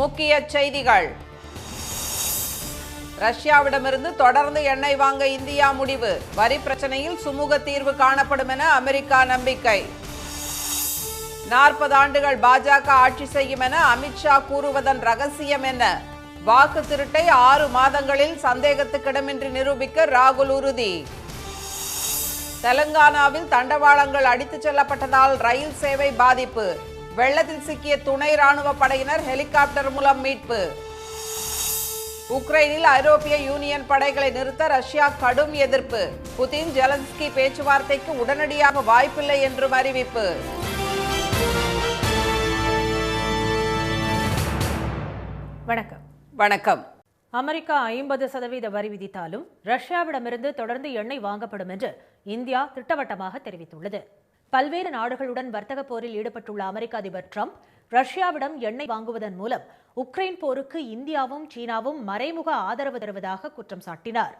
முக்கிய செய்திகள். ரஷ்யாவிடமிருந்து தொடர்ந்து எண்ணெய் வாங்க இந்தியா முடிவு. வரி பிரச்சனையில் சுமூக தீர்வு காணப்படும் என அமெரிக்கா நம்பிக்கை. 40 ஆண்டுகள் பாஜக ஆட்சி செய்யும் என அமித்ஷா கூறுவதன் ரகசியம் என்ன? வாக்கு திருட்டை 6 மாதங்களில் சந்தேகத்துக்கிடமின்றி நிரூபிக்க ராகுல் உறுதி. தெலங்கானாவில் தண்டவாளங்கள் அடித்துச் செல்லப்பட்டதால் ரயில் சேவை பாதிப்பு. வெள்ளத்தில் சிக்கிய துணை ராணுவ படையினர் ஹெலிகாப்டர் மூலம் மீட்பு. உக்ரைனில் ஐரோப்பிய யூனியன் படைகளை நிறுத்த ரஷ்யா கடும் எதிர்ப்பு. புதின் ஜெலன்ஸ்கி பேச்சுவார்த்தைக்கு உடனடியாக வாய்ப்பில்லை என்றும் அறிவிப்பு. வணக்கம். அமெரிக்கா 50% வரி விதித்தாலும் ரஷ்யாவிடமிருந்து தொடர்ந்து எண்ணெய் வாங்கப்படும் என்று இந்தியா திட்டவட்டமாக தெரிவித்துள்ளது. பல்வேறு நாடுகளுடன் வர்த்தக போரில் ஈடுபட்டுள்ள அமெரிக்க அதிபர் டிரம்ப் ரஷ்யாவிடம் எண்ணெய் வாங்குவதன் மூலம் உக்ரைன் போருக்கு இந்தியாவும் சீனாவும் மறைமுக ஆதரவு தருவதாக குற்றம் சாட்டினார்.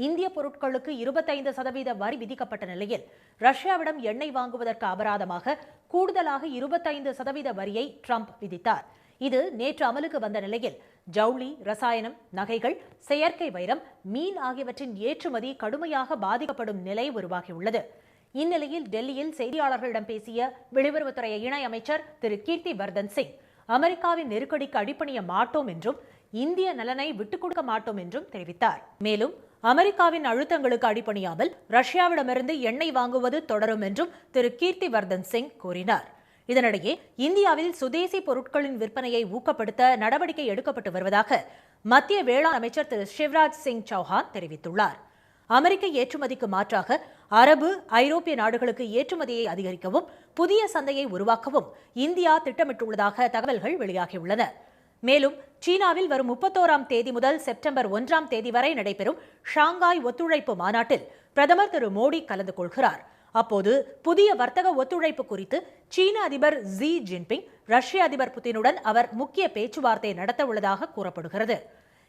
இந்திய பொருட்களுக்கு 25% வரி விதிக்கப்பட்ட நிலையில் ரஷ்யாவிடம் எண்ணெய் வாங்குவதற்கு அபராதமாக கூடுதலாக 25% வரியை டிரம்ப் விதித்தார். இது நேற்று அமலுக்கு வந்த நிலையில் ஜவுளி, ரசாயனம், நகைகள், செயற்கை வைரம், மீன் ஆகியவற்றின் ஏற்றுமதி கடுமையாக பாதிக்கப்படும் நிலை உருவாகியுள்ளது. இந்நிலையில் டெல்லியில் செய்தியாளர்களிடம் பேசிய வெளியுறவுத்துறை இணை அமைச்சர் திரு கீர்த்தி வர்தன் சிங், அமெரிக்காவின் நெருக்கடிக்கு அடிபணிய மாட்டோம் என்றும் இந்திய நலனை விட்டுக் கொடுக்க மாட்டோம் என்றும் தெரிவித்தார். மேலும் அமெரிக்காவின் அழுத்தங்களுக்கு அடிபணியாமல் ரஷ்யாவிடமிருந்து எண்ணெய் வாங்குவது தொடரும் என்றும் திரு கீர்த்தி வர்தன் சிங் கூறினார். இதனிடையே இந்தியாவில் சுதேசி பொருட்களின் விற்பனையை ஊக்கப்படுத்த நடவடிக்கை எடுக்கப்பட்டு வருவதாக மத்திய வேளாண் அமைச்சர் திரு சிவராஜ் சிங் சௌஹான் தெரிவித்துள்ளார். அமெரிக்க ஏற்றுமதிக்கு மாற்றாக அரபு, ஐரோப்பிய நாடுகளுக்கு ஏற்றுமதியை அதிகரிக்கவும் புதிய சந்தையை உருவாக்கவும் இந்தியா திட்டமிட்டுள்ளதாக தகவல்கள் வெளியாகியுள்ளன. மேலும் சீனாவில் வரும் 31ஆம் தேதி முதல் செப்டம்பர் 1ஆம் தேதி வரை நடைபெறும் ஷாங்காய் ஒத்துழைப்பு மாநாட்டில் பிரதமர் திரு மோடி கலந்து கொள்கிறார். அப்போது புதிய வர்த்தக ஒத்துழைப்பு குறித்து சீன அதிபர் ஜி ஜின்பிங், ரஷ்ய அதிபர் புதினுடன் அவர் முக்கிய பேச்சுவார்த்தை நடத்த உள்ளதாக கூறப்படுகிறது.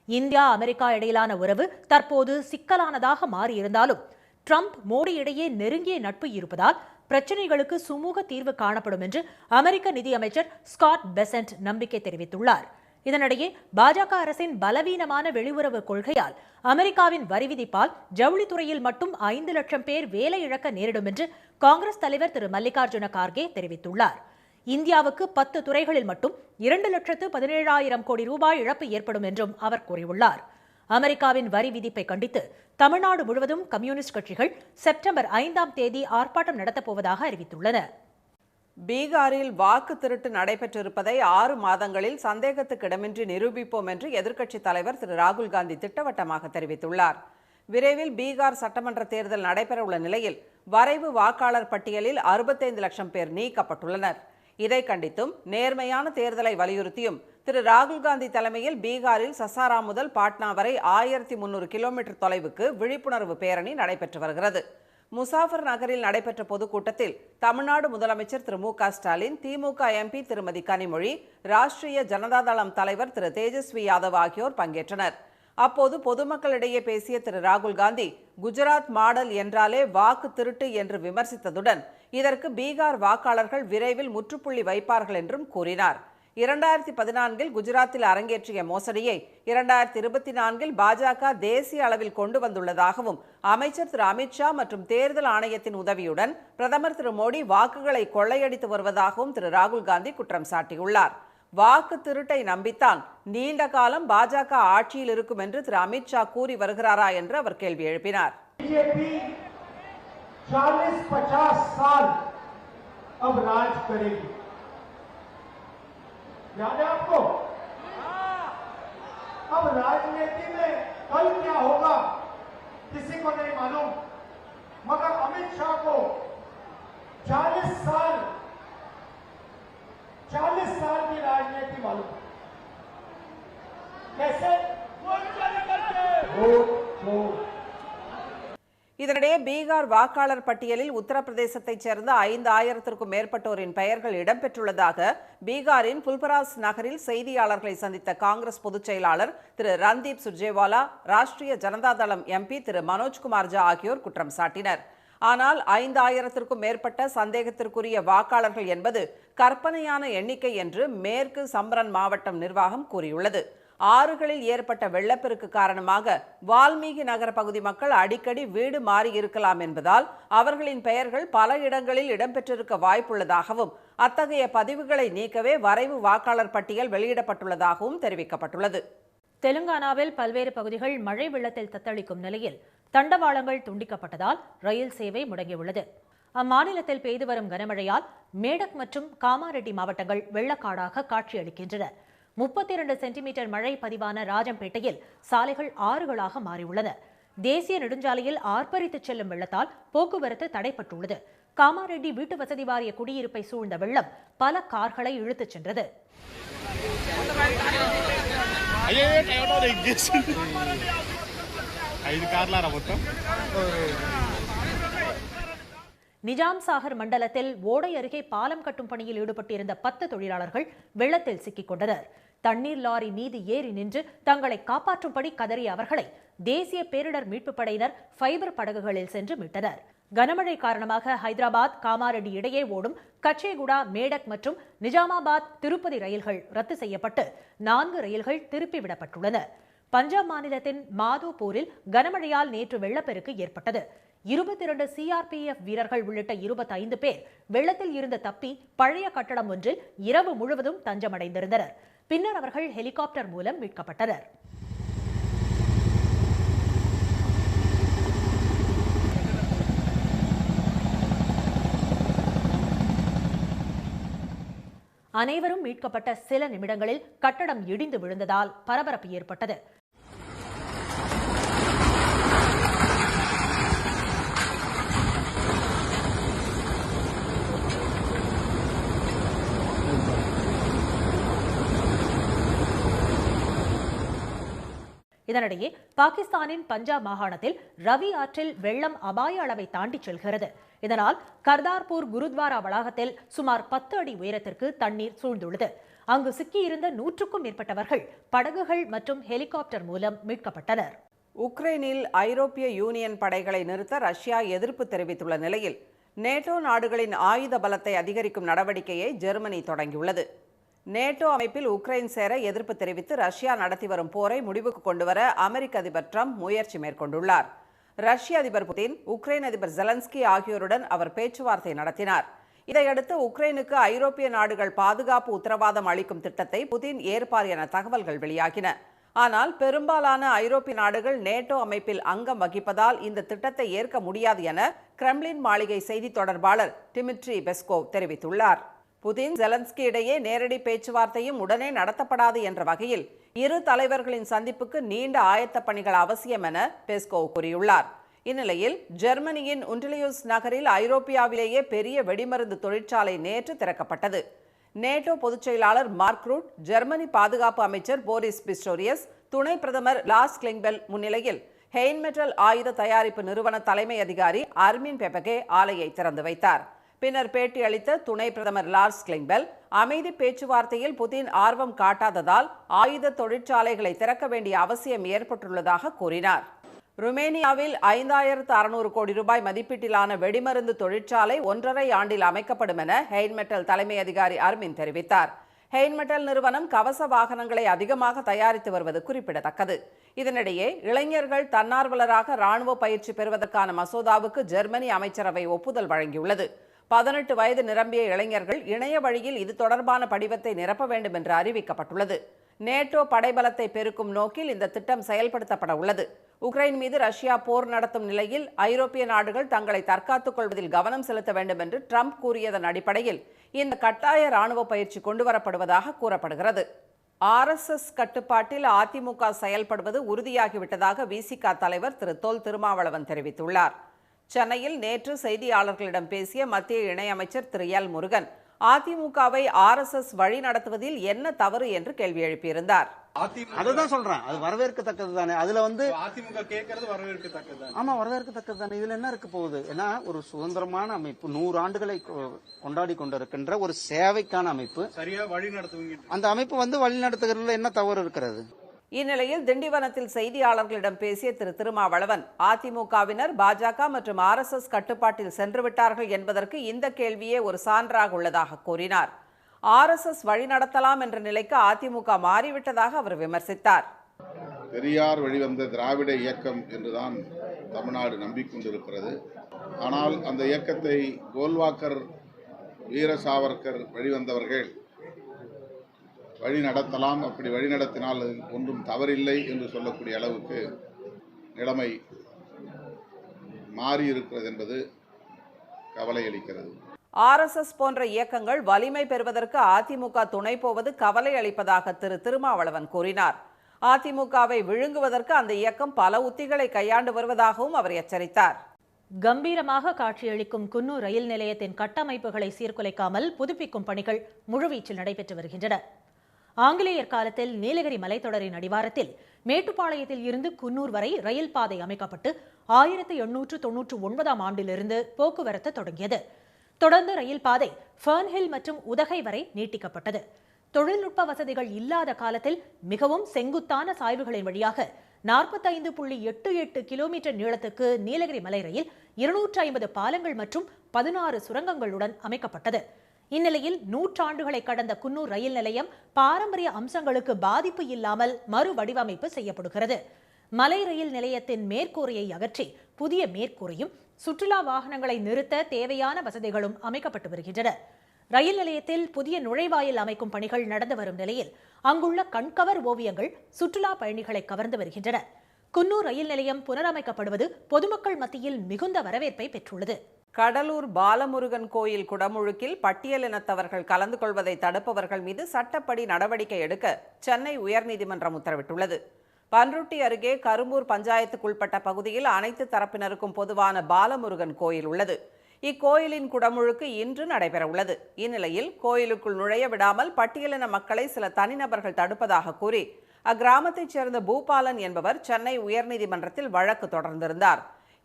இந்தியா அமெரிக்கா இடையிலான உறவு தற்போது சிக்கலானதாக மாறியிருந்தாலும் டிரம்ப், மோடி இடையே நெருங்கிய நட்பு இருப்பதால் பிரச்சினைகளுக்கு சுமூக தீர்வு காணப்படும் என்று அமெரிக்க நிதியமைச்சர் ஸ்காட் பெசன்ட் நம்பிக்கை தெரிவித்துள்ளார். இதனிடையே பாஜக அரசின் பலவீனமான வெளியுறவு கொள்கையால் அமெரிக்காவின் வரி விதிப்பால் ஜவுளித்துறையில் மட்டும் 5 லட்சம் பேர் வேலை இழக்க நேரிடும் என்று காங்கிரஸ் தலைவர் திரு மல்லிகார்ஜுன கார்கே தெரிவித்துள்ளார். இந்தியாவுக்கு 10 துறைகளில் மட்டும் 2,17,000 கோடி ரூபாய் இழப்பு ஏற்படும் என்றும் அவர் கூறியுள்ளார். அமெரிக்காவின் வரி விதிப்பை கண்டித்து தமிழ்நாடு முழுவதும் கம்யூனிஸ்ட் கட்சிகள் செப்டம்பர் 5ஆம் தேதி ஆர்ப்பாட்டம் நடத்தப்போவதாக அறிவித்துள்ளன. பீகாரில் வாக்கு திருட்டு நடைபெற்றிருப்பதை 6 மாதங்களில் சந்தேகத்துக்கிடமின்றி நிரூபிப்போம் என்று எதிர்க்கட்சித் தலைவர் திரு ராகுல் காந்தி திட்டவட்டமாக தெரிவித்துள்ளார். விரைவில் பீகார் சட்டமன்ற தேர்தல் நடைபெறவுள்ள நிலையில் வரைவு வாக்காளர் பட்டியலில் 65 லட்சம் பேர் நீக்கப்பட்டுள்ளனர். இதை கண்டித்தும் நேர்மையான தேர்தலை வலியுறுத்தியும் திரு ராகுல் காந்தி தலைமையில் பீகாரில் சசாராம் முதல் பாட்னா வரை 1300 கிலோமீட்டர் தொலைவுக்கு விழிப்புணர்வு பேரணி நடைபெற்று வருகிறது. முசாஃபர் நகரில் நடைபெற்ற பொதுக்கூட்டத்தில் தமிழ்நாடு முதலமைச்சர் திரு மு க ஸ்டாலின், திமுக எம்பி திருமதி கனிமொழி, ராஷ்டிரிய ஜனதா தளம் தலைவர் திரு தேஜஸ்வி யாதவ் ஆகியோர் பங்கேற்றனர். அப்போது பொதுமக்களிடையே பேசிய திரு ராகுல் காந்தி, குஜராத் மாடல் என்றாலே வாக்கு திருட்டு என்று விமர்சித்ததுடன் இதற்கு பீகார் வாக்காளர்கள் விரைவில் முற்றுப்புள்ளி வைப்பார்கள் என்றும் கூறினார். 2014 குஜராத்தில் அரங்கேற்றிய மோசடியை 2024 பாஜக தேசிய அளவில் கொண்டு வந்துள்ளதாகவும் அமைச்சர் திரு அமித்ஷா மற்றும் தேர்தல் ஆணையத்தின் உதவியுடன் பிரதமர் திரு மோடி வாக்குகளை கொள்ளையடித்து வருவதாகவும் திரு ராகுல் காந்தி குற்றம் சாட்டியுள்ளார். வாக்கு திருட்டை நம்பித்தான் நீண்ட காலம் பாஜக ஆட்சியில் இருக்கும் என்று திரு அமித்ஷா கூறி வருகிறாரா என்று அவர் கேள்வி எழுப்பினார். याद है आपको? अब राजनीति में कल क्या होगा किसी को नहीं मालूम, मगर अमित शाह को 40 साल की राजनीति मालूम. कैसे? இதனிடையே பீகார் வாக்காளர் பட்டியலில் உத்தரப்பிரதேசத்தைச் சேர்ந்த 5000க்கும் மேற்பட்டோரின் பெயர்கள் இடம்பெற்றுள்ளதாக பீகாரின் புல்பராஸ் நகரில் செய்தியாளர்களை சந்தித்த காங்கிரஸ் பொதுச் செயலாளர் திரு ரன்தீப் சுர்ஜேவாலா, ராஷ்டிரிய ஜனதா தளம் எம்பி திரு மனோஜ்குமார் ஜா ஆகியோர் குற்றம் சாட்டினர். ஆனால் 5000த்திற்கும் மேற்பட்ட சந்தேகத்திற்குரிய வாக்காளர்கள் என்பது கற்பனையான எண்ணிக்கை என்று மேற்கு சம்பரன் மாவட்டம் நிர்வாகம் கூறியுள்ளது. ஆறுகளில் ஏற்பட்ட வெள்ளப்பெருக்கு காரணமாக வால்மீகி நகர பகுதி மக்கள் அடிக்கடி வீடு மாறி இருக்கலாம் என்பதால் அவர்களின் பெயர்கள் பல இடங்களில் இடம்பெற்றிருக்க வாய்ப்புள்ளதாகவும் அத்தகைய பதிவுகளை நீக்கவே வரைவு வாக்காளர் பட்டியல் வெளியிடப்பட்டுள்ளதாகவும் தெரிவிக்கப்பட்டுள்ளது. தெலுங்கானாவில் பல்வேறு பகுதிகள் மழை வெள்ளத்தில் தத்தளிக்கும் நிலையில் தண்டவாளங்கள் துண்டிக்கப்பட்டதால் ரயில் சேவை முடங்கியுள்ளது. அம்மாநிலத்தில் பெய்து வரும் கனமழையால் மேடக் மற்றும் காமாரெட்டி மாவட்டங்கள் வெள்ளக்காடாக காட்சியளிக்கின்றன. 32 சென்டிமீட்டர் மழை பதிவான ராஜம்பேட்டையில் சாலைகள் ஆறுகளாக மாறியுள்ளன. தேசிய நெடுஞ்சாலையில் ஆர்ப்பரித்து செல்லும் வெள்ளத்தால் போக்குவரத்து தடைப்பட்டுள்ளது. காமாரெட்டி வீட்டு வசதி வாரிய குடியிருப்பை சூழ்ந்த வெள்ளம் பல கார்களை இழுத்துச் சென்றது. நிஜாம் சாகர் மண்டலத்தில் ஓடை அருகே பாலம் கட்டும் பணியில் ஈடுபட்டிருந்த 10 தொழிலாளர்கள் வெள்ளத்தில் சிக்கிக் கொண்டனர். தண்ணீர் லாரி மீது ஏறி நின்று தங்களை காப்பாற்றும்படி கதறிய அவர்களை தேசிய பேரிடர் மீட்புப் படையினர் ஃபைபர் படகுகளில் சென்று மீட்டனர். கனமழை காரணமாக ஹைதராபாத் காமாரெட்டி இடையே ஓடும் கச்சேகுடா மேடக் மற்றும் நிஜாமாபாத் திருப்பதி ரயில்கள் ரத்து செய்யப்பட்டு 4 ரயில்கள் திருப்பிவிடப்பட்டுள்ளன. பஞ்சாப் மாநிலத்தின் மாதோபூரில் கனமழையால் நேற்று வெள்ளப்பெருக்கு ஏற்பட்டது. 22 சிஆர்பிஎஃப் வீரர்கள் உள்ளிட்ட 25 பேர் வெள்ளத்தில் இருந்து தப்பி பழைய கட்டடம் ஒன்றில் இரவு முழுவதும் தஞ்சமடைந்திருந்தனர். பின்னர் அவர்கள் ஹெலிகாப்டர் மூலம் மீட்கப்பட்டனர். அனைவரும் மீட்கப்பட்ட சில நிமிடங்களில் கட்டடம் இடிந்து விழுந்ததால் பரபரப்பு ஏற்பட்டது. இதனிடையே பாகிஸ்தானின் பஞ்சாப் மாகாணத்தில் ரவி ஆற்றில் வெள்ளம் அபாய அளவை தாண்டி செல்கிறது. இதனால் கர்தார்பூர் குருத்வாரா வளாகத்தில் சுமார் 10 அடி உயரத்திற்கு தண்ணீர் சூழ்ந்துள்ளது. அங்கு சிக்கியிருந்த 100க்கும் மேற்பட்டவர்கள் படகுகள் மற்றும் ஹெலிகாப்டர் மூலம் மீட்கப்பட்டனர். உக்ரைனில் ஐரோப்பிய யூனியன் படைகளை நிறுத்த ரஷ்யா எதிர்ப்பு தெரிவித்துள்ள நிலையில் நேட்டோ நாடுகளின் ஆயுத பலத்தை அதிகரிக்கும் நடவடிக்கையை ஜெர்மனி தொடங்கியுள்ளது. நேட்டோ அமைப்பில் உக்ரைன் சேர எதிர்ப்பு தெரிவித்து ரஷ்யா நடத்தி வரும் போரை முடிவுக்கு கொண்டுவர அமெரிக்க அதிபர் ட்ரம்ப் முயற்சி மேற்கொண்டுள்ளார். ரஷ்ய அதிபர் புதின், உக்ரைன் அதிபர் ஜெலன்ஸ்கி ஆகியோருடன் அவர் பேச்சுவார்த்தை நடத்தினார். இதையடுத்து உக்ரைனுக்கு ஐரோப்பிய நாடுகள் பாதுகாப்பு உத்தரவாதம் அளிக்கும் திட்டத்தை புதின் ஏற்பார் என தகவல்கள் வெளியாகின. ஆனால் பெரும்பாலான ஐரோப்பிய நாடுகள் நேட்டோ அமைப்பில் அங்கம் வகிப்பதால் இந்த திட்டத்தை ஏற்க முடியாது என கிரெம்ளின் மாளிகை செய்தி தொடர்பாளர் டிமிட்ரி பெஸ்கோவ் தெரிவித்துள்ளார். புதின், ஜெலன்ஸ்கி இடையே நேரடி பேச்சுவார்த்தையும் உடனே நடத்தப்படாது என்ற வகையில் இரு தலைவர்களின் சந்திப்புக்கு நீண்ட ஆயத்த பணிகள் அவசியம் என பெஸ்கோவ் கூறியுள்ளார். இந்நிலையில் ஜெர்மனியின் உண்டிலியூஸ் நகரில் ஐரோப்பியாவிலேயே பெரிய வெடிமருந்து தொழிற்சாலை நேற்று திறக்கப்பட்டது. நேட்டோ பொதுச் செயலாளர் மார்க் ரூட், ஜெர்மனி பாதுகாப்பு அமைச்சர் போரிஸ் பிஸ்டோரியஸ், துணை பிரதமர் லார்ஸ் கிளிங்பெல் முன்னிலையில் ஹெய்ன்மெட்டல் ஆயுத தயாரிப்பு நிறுவன தலைமை அதிகாரி அர்மின் பெபகே ஆலையை திறந்து வைத்தார். பின்னர் பேட்டி அளித்த துணை பிரதமர் லார்ஸ் கிளிங்பெல், அமைதி பேச்சுவார்த்தையில் புதின் ஆர்வம் காட்டாததால் ஆயுத தொழிற்சாலைகளை திறக்க வேண்டிய அவசியம் ஏற்பட்டுள்ளதாக கூறினார். ருமேனியாவில் 5600 கோடி ரூபாய் மதிப்பீட்டிலான வெடிமருந்து தொழிற்சாலை 1.5 ஆண்டில் அமைக்கப்படும் என ஹெய்ன்மெட்டல் தலைமை அதிகாரி அர்மின் தெரிவித்தார். ஹெய்ன்மெட்டல் நிறுவனம் கவச வாகனங்களை அதிகமாக தயாரித்து வருவது குறிப்பிடத்தக்கது. இதனிடையே இளைஞர்கள் தன்னார்வலராக ராணுவ பயிற்சி பெறுவதற்கான மசோதாவுக்கு ஜெர்மனி அமைச்சரவை ஒப்புதல் வழங்கியுள்ளது. 18 வயது நிரம்பிய இளைஞர்கள் இணைய வழியில் இது தொடர்பான படிவத்தை நிரப்ப வேண்டும் என்று அறிவிக்கப்பட்டுள்ளது. நேட்டோ படைபலத்தை பெருக்கும் நோக்கில் இந்த திட்டம் செயல்படுத்தப்பட உள்ளது. உக்ரைன் மீது ரஷ்யா போர் நடத்தும் நிலையில் ஐரோப்பிய நாடுகள் தங்களை தற்காத்துக் கொள்வதில் கவனம் செலுத்த வேண்டும் என்று ட்ரம்ப் கூறியதன் அடிப்படையில் இந்த கட்டாய ராணுவ பயிற்சி கொண்டுவரப்படுவதாக கூறப்படுகிறது. RSS கட்டுப்பாட்டில் அதிமுக செயல்படுவது உறுதியாகிவிட்டதாக விசிக தலைவர் திரு தொல் திருமாவளவன் தெரிவித்துள்ளார். சென்னையில் நேற்று செய்தியாளர்களிடம் பேசிய மத்திய இணையமைச்சர் திரு எல் முருகன், அதிமுகவை RSS வழி நடத்துவதில் என்ன தவறு என்று கேள்வி எழுப்பியிருந்தார். அதுதான் சொல்றேன், அது வரவேற்கத்தக்கது தானே. அதுல அதிமுக கேட்கறது வரவேற்கத்தக்கது. ஆமா, வரவேற்கத்தக்கது தானே. இதுல என்ன இருக்க போகுது? ஏன்னா ஒரு சுதந்திரமான அமைப்பு, 100 ஆண்டுகளை கொண்டாடி கொண்டிருக்கின்ற ஒரு சேவைக்கான அமைப்பு, சரியா வழி நடத்துவீங்க. அந்த அமைப்பு வழி நடத்துகிறதுல என்ன தவறு இருக்கிறது? இந்நிலையில் திண்டிவனத்தில் செய்தியாளர்களிடம் பேசிய திரு திருமாவளவன், அதிமுகவினர் பாஜக மற்றும் RSS கட்டுப்பாட்டில் சென்று விட்டார்கள் என்பதற்கு இந்த கேள்வியே ஒரு சான்றாக உள்ளதாக கூறினார். RSS வழிநடத்தலாம் என்ற நிலைக்கு அதிமுக மாறிவிட்டதாக அவர் விமர்சித்தார். பெரியார் வழிவந்த திராவிட இயக்கம் என்றுதான் தமிழ்நாடு நம்பிக்கொண்டிருக்கிறது. ஆனால் அந்த இயக்கத்தை கோல்வாக்கர், வீர சாவர்கர் வழிவந்தவர்கள் வழி நடத்தலாம், அப்படி வழி நடத்தினால் ஒன்றும் தவறில்லை என்று சொல்லக்கூடிய அளவுக்கு நிலைமை மாறியிருக்கிறது என்பது கவலை அளிக்கிறது. RSS போன்ற இயக்கங்கள் வலிமை பெறுவதற்கு அதிமுக துணை போவது கவலை அளிப்பதாக திரு திருமாவளவன் கூறினார். அதிமுகவை விழுங்குவதற்கு அந்த இயக்கம் பல உத்திகளை கையாண்டு வருவதாகவும் அவர் எச்சரித்தார். கம்பீரமாக காட்சியளிக்கும் குன்னூர் ரயில் நிலையத்தின் கட்டமைப்புகளை சீர்குலைக்காமல் புதுப்பிக்கும் பணிகள் முழுவீச்சில் நடைபெற்று வருகின்றன. ஆங்கிலேயர் காலத்தில் நீலகிரி மலைத்தொடரின் அடிவாரத்தில் மேட்டுப்பாளையத்தில் இருந்து குன்னூர் வரை ரயில் பாதை அமைக்கப்பட்டு 1899ஆம் ஆண்டிலிருந்து போக்குவரத்து தொடங்கியது. தொடர்ந்து ரயில் பாதை ஃபர்ன்ஹில் மற்றும் உதகை வரை நீட்டிக்கப்பட்டது. தொழில்நுட்ப வசதிகள் இல்லாத காலத்தில் மிகவும் செங்குத்தான சாய்வுகளின் வழியாக 45.88 கிலோமீட்டர் நீளத்துக்கு நீலகிரி மலை ரயில் 250 பாலங்கள் மற்றும் 16 சுரங்கங்களுடன் அமைக்கப்பட்டது. இந்நிலையில் 100 ஆண்டுகளை கடந்த குன்னூர் ரயில் நிலையம் பாரம்பரிய அம்சங்களுக்கு பாதிப்பு இல்லாமல் மறுவடிவமைப்பு செய்யப்படுகிறது. மலை ரயில் நிலையத்தின் மேற்கூரையை அகற்றி புதிய மேற்கூரையும் சுற்றுலா வாகனங்களை நிறுத்த தேவையான வசதிகளும் அமைக்கப்பட்டு வருகின்றன. ரயில் நிலையத்தில் புதிய நுழைவாயில் அமைக்கும் பணிகள் நடந்து வரும் நிலையில் அங்குள்ள கண்கவர் ஓவியங்கள் சுற்றுலா பயணிகளை கவர்ந்து வருகின்றன. குன்னூர் ரயில் நிலையம் புனரமைக்கப்படுவது பொதுமக்கள் மத்தியில் மிகுந்த வரவேற்பை பெற்றுள்ளது. கடலூர் பாலமுருகன் கோயில் குடமுழுக்கில் பட்டியலினத்தவர்கள் கலந்து கொள்வதை தடுப்பவர்கள் மீது சட்டப்படி நடவடிக்கை எடுக்க சென்னை உயர்நீதிமன்றம் உத்தரவிட்டுள்ளது. பன்ருட்டி அருகே கரும்பூர் பஞ்சாயத்துக்குள்பட்ட பகுதியில் அனைத்து தரப்பினருக்கும் பொதுவான பாலமுருகன் கோயில் உள்ளது. இக்கோயிலின் குடமுழுக்கு இன்று நடைபெற உள்ளது. இந்நிலையில் கோயிலுக்குள் நுழைய விடாமல் பட்டியலின மக்களை சில தனிநபர்கள் தடுப்பதாக கூறி அக்கிராமத்தைச் சேர்ந்த பூபாலன் என்பவர் சென்னை உயர்நீதிமன்றத்தில் வழக்கு தொடர்ந்திருந்தார்.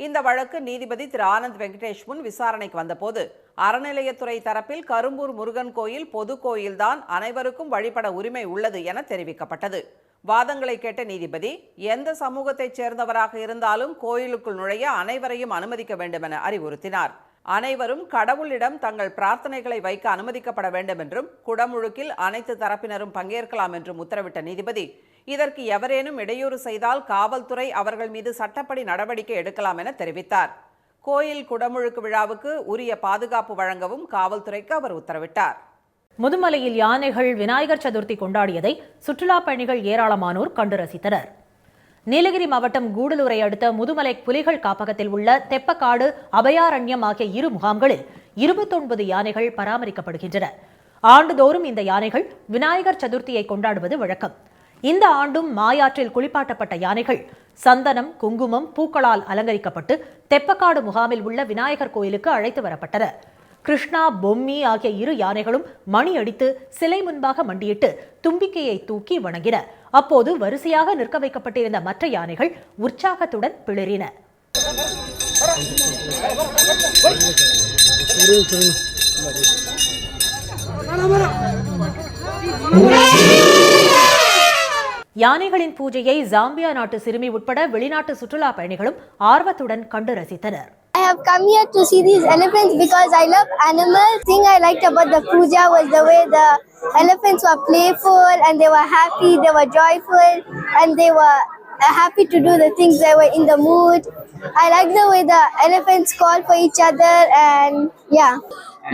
இந்த வழக்கு நீதிபதி திரு ஆனந்த் வெங்கடேஷ் முன் விசாரணைக்கு வந்தபோது அறநிலையத்துறை தரப்பில் கரும்பூர் முருகன் கோயில் பொது கோயில்தான், அனைவருக்கும் வழிபட உரிமை உள்ளது என தெரிவிக்கப்பட்டது. வாதங்களை கேட்ட நீதிபதி, எந்த சமூகத்தைச் சேர்ந்தவராக இருந்தாலும் கோயிலுக்குள் நுழைய அனைவரையும் அனுமதிக்க வேண்டும் என அறிவுறுத்தினார். அனைவரும் கடவுளிடம் தங்கள் பிரார்த்தனைகளை வைக்க அனுமதிக்கப்பட வேண்டும் என்றும் குடமுழுக்கில் அனைத்து தரப்பினரும் பங்கேற்கலாம் என்றும் உத்தரவிட்ட நீதிபதி, இதற்கு எவரேனும் இடையூறு செய்தால் காவல்துறை அவர்கள் மீது சட்டப்படி நடவடிக்கை எடுக்கலாம் என தெரிவித்தார். கோயில் குடமுழுக்கு விழாவுக்கு உரிய பாதுகாப்பு வழங்கவும் காவல்துறைக்கு அவர் உத்தரவிட்டார். முதுமலையில் யானைகள் விநாயகர் சதுர்த்தி கொண்டாடியதை சுற்றுலா பயணிகள் ஏராளமானோர் கண்டு ரசித்தனர். நீலகிரி மாவட்டம் கூடலூரை அடுத்த முதுமலை புலிகள் காப்பகத்தில் உள்ள தெப்பக்காடு அபயாரண்யம் ஆகிய இரு முகாம்களில் 29 யானைகள் பராமரிக்கப்படுகின்றன. ஆண்டுதோறும் இந்த யானைகள் விநாயகர் சதுர்த்தியை கொண்டாடுவது வழக்கம். இந்த ஆண்டும் மாயாற்றில் குளிப்பாட்டப்பட்ட யானைகள் சந்தனம், குங்குமம், பூக்களால் அலங்கரிக்கப்பட்டு தெப்பக்காடு முகாமில் உள்ள விநாயகர் கோயிலுக்கு அழைத்து வரப்பட்டன. கிருஷ்ணா, பொம்மி ஆகிய இரு யானைகளும் மணி அடித்து சிலை முன்பாக மண்டியிட்டு தும்பிக்கையை தூக்கி வணங்கின. அப்போது வரிசையாக நிற்க வைக்கப்பட்டிருந்த மற்ற யானைகள் உற்சாகத்துடன் பிளிரின. யானைகளின் பூஜையை ஜாம்பியா நாட்டு சிறுமி உட்பட வெளிநாட்டு சுற்றுலா பயணிகளும் ஆர்வத்துடன் கண்டு ரசித்தனர். I have come here to see these elephants because I love animals. The thing I liked about the puja was the way the elephants were playful and they were happy, they were joyful and they were happy to do the things, they were in the mood. I like the way the elephants call for each other and yeah.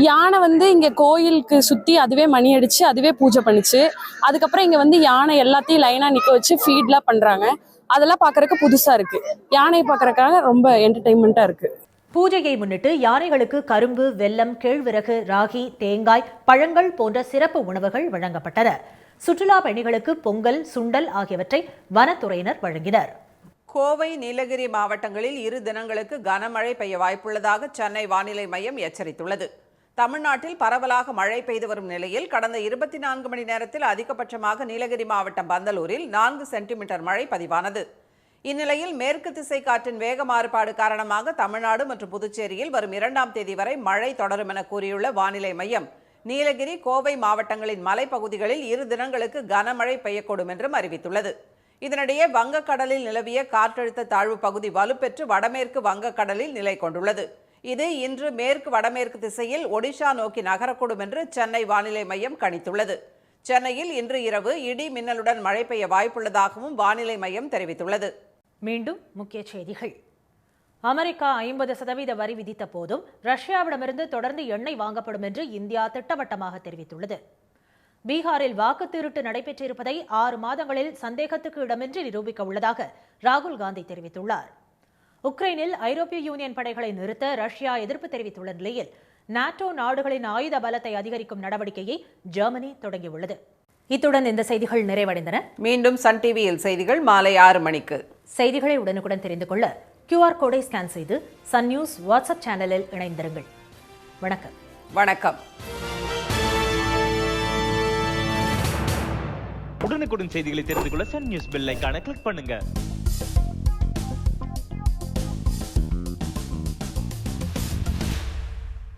யானை இங்க கோயிலுக்கு சுத்தி அதுவே மணி அடிச்சு அதுவே பூஜை பண்ணுச்சு. அதுக்கப்புறம் இங்க யானை எல்லாத்தையும் லைனா நிக்க வச்சு ஃபீட்லாம் பண்றாங்க. அதெல்லாம் பாக்குறதுக்கு புதுசா இருக்கு. யானை பாக்குறதுக்காக ரொம்ப என்டர்டெயின்மெண்டா இருக்கு. பூஜையை முன்னிட்டு யானைகளுக்கு கரும்பு, வெல்லம், கேழ்விறகு, ராகி, தேங்காய், பழங்கள் போன்ற சிறப்பு உணவுகள் வழங்கப்பட்டன. சுற்றுலா பயணிகளுக்கு பொங்கல், சுண்டல் ஆகியவற்றை வனத்துறையினர் வழங்கினர். கோவை, நீலகிரி மாவட்டங்களில் 2 தினங்களுக்கு கனமழை பெய்ய வாய்ப்புள்ளதாக சென்னை வானிலை மையம் எச்சரித்துள்ளது. தமிழ்நாட்டில் பரவலாக மழை பெய்து வரும் நிலையில் கடந்த 24 மணி நேரத்தில் அதிகபட்சமாக நீலகிரி மாவட்டம் பந்தலூரில் 4 சென்டிமீட்டர் மழை பதிவானது. இந்நிலையில் மேற்கு திசை காற்றின் வேக மாறுபாடு காரணமாக தமிழ்நாடு மற்றும் புதுச்சேரியில் வரும் 2ஆம் தேதி வரை மழை தொடரும் என கூறியுள்ள வானிலை மையம், நீலகிரி, கோவை மாவட்டங்களின் மலைப்பகுதிகளில் 2 தினங்களுக்கு கனமழை பெய்யக்கூடும் என்றும் அறிவித்துள்ளது. இதனிடையே வங்கக்கடலில் நிலவிய காற்றழுத்த தாழ்வு பகுதி வலுப்பெற்று வடமேற்கு வங்கக்கடலில் நிலை கொண்டுள்ளது. இது இன்று மேற்கு வடமேற்கு திசையில் ஒடிஷா நோக்கி நகரக்கூடும் என்று சென்னை வானிலை மையம் கணித்துள்ளது. சென்னையில் இன்று இரவு இடி மின்னலுடன் மழை பெய்ய வாய்ப்புள்ளதாகவும் வானிலை மையம் தெரிவித்துள்ளது. மீண்டும் முக்கிய செய்திகள். அமெரிக்கா 50% வரி விதித்த போதும் ரஷ்யாவிடமிருந்து தொடர்ந்து எண்ணெய் வாங்கப்படும் என்று இந்தியா திட்டவட்டமாக தெரிவித்துள்ளது. பீகாரில் வாக்கு திருட்டு நடைபெற்றிருப்பதை 6 மாதங்களில் சந்தேகத்துக்கு இடமின்றி நிரூபிக்க உள்ளதாக ராகுல் காந்தி தெரிவித்துள்ளார். உக்ரைனில் ஐரோப்பிய யூனியன் படைகளை நிறுத்த ரஷ்யா எதிர்ப்பு தெரிவித்துள்ள நிலையில் நாட்டோ நாடுகளின் ஆயுத பலத்தை அதிகரிக்கும் நடவடிக்கையை ஜெர்மனி தொடங்கியுள்ளது. இத்துடன் இந்த செய்திகள் நிறைவடைந்தன. மீண்டும் சன் டிவியில் செய்திகள் மாலை 6 மணிக்கு. செய்திகளை உடனுக்குடன் தெரிந்து கொள்ள QR கோடை ஸ்கேன் செய்து சன் நியூஸ் வாட்ஸ்அப் சேனலில் இணைந்திருங்கள். வணக்கம். வணக்கம். உடனுக்குடன் செய்திகளை தெரிந்து கொள்ள சன் நியூஸ் பெல் ஐகானை கிளிக் பண்ணுங்க.